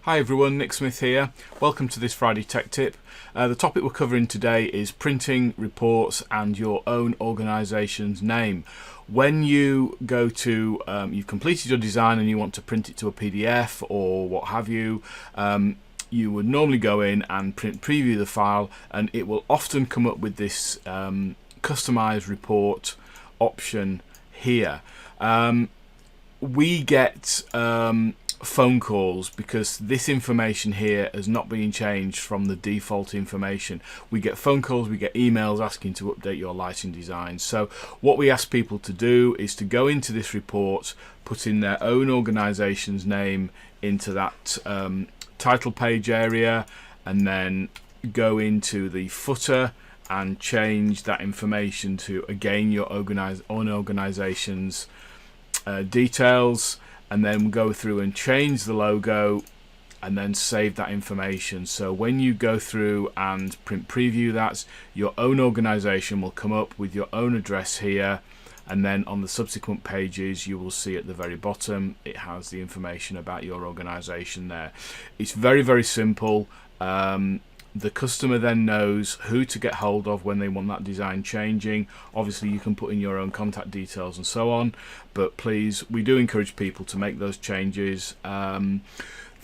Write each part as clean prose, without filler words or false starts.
Hi everyone, Nick Smith here. Welcome to this Friday Tech Tip. The topic we're covering today is printing reports and your own organisation's name. When you go to, you've completed your design and you want to print it to a PDF or what have you, you would normally go in and preview the file, and it will often come up with this customised report option here. We get phone calls because this information here has not been changed from the default information. We get phone calls, we get emails asking to update your lighting design. So what we ask people to do is to go into this report, put in their own organisation's name into that title page area, and then go into the footer and change that information to again your own organisation's details, and then go through and change the logo and then save that information. So when you go through and print preview that, your own organization will come up with your own address here, and then on the subsequent pages you will see at the very bottom it has the information about your organization there. It's very, very simple. The customer then knows who to get hold of when they want that design changing. Obviously you can put in your own contact details and so on, but please, we do encourage people to make those changes. Thank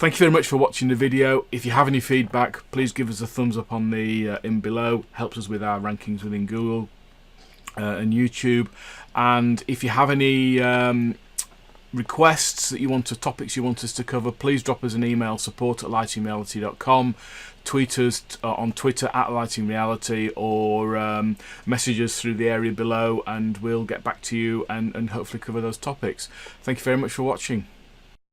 you very much for watching the video. If you have any feedback, please give us a thumbs up on the in below. Helps us with our rankings within Google and YouTube. And if you have any requests that you want, topics you want us to cover, please drop us an email, support@lightingreality.com. Tweet us on Twitter @lightingreality, or message us through the area below, and we'll get back to you and hopefully cover those topics. Thank you very much for watching.